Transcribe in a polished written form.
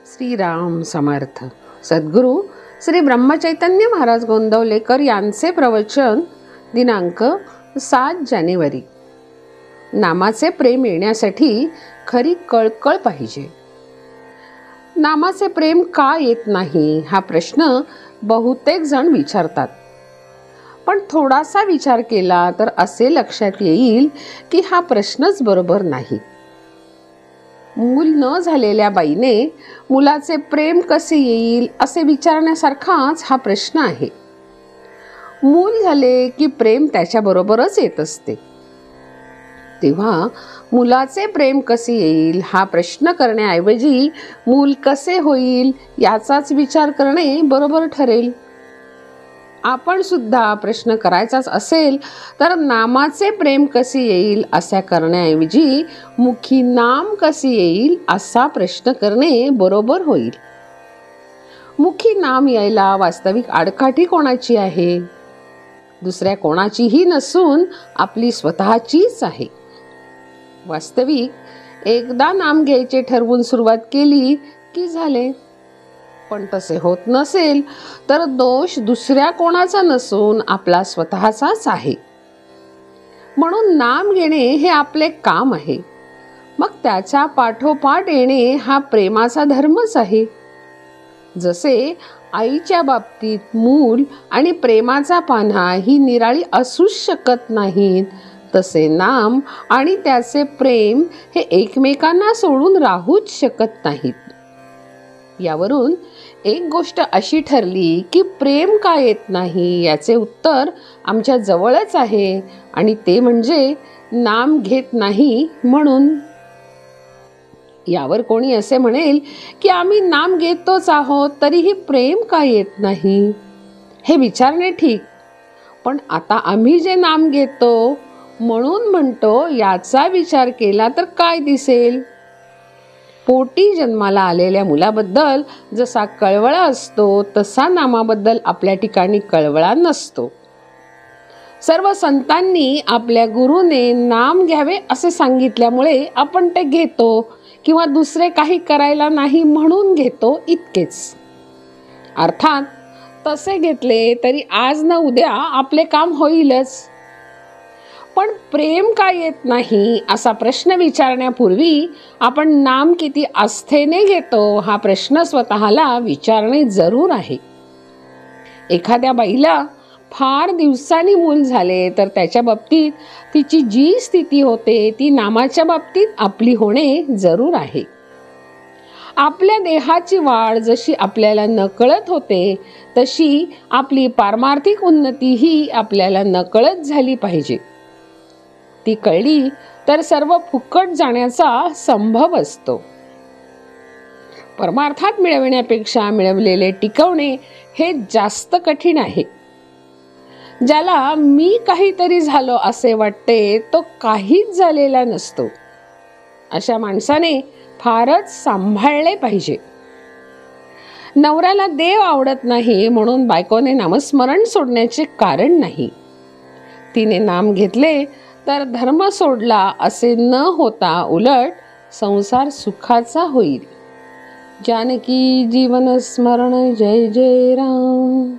श्रीराम समर्थ. सद्गुरू श्री ब्रह्मचैतन्य महाराज गोंदवलेकर यांचे प्रवचन दिनांक 7 जानेवारी. नामाचे प्रेम येण्यासाठी खरी कळकळ पाहिजे. नामाचे प्रेम का येत नाही हा प्रश्न बहुतेक जण विचारतात. पण थोडासा विचार केला तर असे लक्षात येईल की हा प्रश्नच बरोबर नाही. मूल न झालेल्या बाईने मुलाचे प्रेम कसे येईल असे विचारण्यासारखाच हा प्रश्न आहे. मूल झाले की प्रेम त्याच्याबरोबरच येत असते. तेव्हा मुलाचे प्रेम कसे येईल हा प्रश्न करण्याऐवजी मूल कसे होईल याचाच विचार करणे बरोबर ठरेल. आपण सुद्धा प्रश्न करायचाच असेल तर नामाचे प्रेम कसे येईल असा करण्याऐवजी मुखी नाम कसे येईल असा प्रश्न करणे बरोबर होईल. मुखी नाम यायला वास्तविक आडकाठी कोणाची आहे? दुसऱ्या कोणाचीही नसून आपली स्वतःचीच आहे. वास्तविक एकदा नाम घ्यायचे ठरवून सुरुवात केली की झाले. पण तसे होत नसेल तर दोष दुसऱ्या कोणाचा नसून आपला स्वतःचाच आहे. म्हणून नाम घेणे हे आपले काम आहे. मग त्याच्या पाठोपाठ येणे हा प्रेमाचा धर्मच आहे. जसे आईच्या बाबतीत मूल आणि प्रेमाचा पान्हा ही निराळी असूच शकत नाहीत, तसे नाम आणि त्याचे प्रेम हे एकमेकांना सोडून राहूच शकत नाहीत. यावरून एक गोष्ट अशी ठरली की प्रेम का येत नाही याचे उत्तर आमच्या जवळच आहे, आणि ते म्हणजे नाम घेत नाही म्हणून. यावर कोणी असे म्हणेल की आम्ही नाम घेतोच आहोत तरीही प्रेम का येत नाही? हे विचारणे ठीक, पण आता आम्ही जे नाम घेतो म्हणून म्हणतो याचा विचार केला तर काय दिसेल? पोटी जन्माला आलेल्या मुलाबद्दल जसा कळवळा असतो तसा नामाबद्दल आपल्या ठिकाणी कळवळा नसतो. सर्व संतांनी आपल्या गुरुने नाम घ्यावे असे सांगितल्यामुळे आपण ते घेतो, किंवा दुसरे काही करायला नाही म्हणून घेतो इतकेच. अर्थात तसे घेतले तरी आज न उद्या आपले काम होईलच. पण प्रेम का येत नाही असा प्रश्न विचारण्यापूर्वी आपण नाम किती आस्थेने घेतो हा प्रश्न स्वतःला विचारणे जरूर आहे. एखाद्या बाईला फार दिवसांनी मूल झाले तर त्याच्या बाबतीत तिची जी स्थिती होते ती नामाच्या बाबतीत आपली होणे जरूर आहे. आपल्या देहाची वाढ जशी आपल्याला नकळत होते तशी आपली पारमार्थिक उन्नतीही आपल्याला नकळत झाली पाहिजे. ती कळली तर सर्व फुकट जाण्याचा संभव असतो. परमार्थात मिळविण्यापेक्षा मिळवलेले टिकवणे हे जास्त कठीण आहे. ज्याला मी काहीतरी झालो असे वाटते तो काहीच झालेला नसतो. अशा माणसाने फारच सांभाळले पाहिजे. नवऱ्याला देव आवडत नाही म्हणून बायकोने नामस्मरण सोडण्याचे कारण नाही. तिने नाम घेतले तर धर्म सोडला असे न होता उलट संसार सुखाचा होईल. जानकी जीवन स्मरण जय जय राम.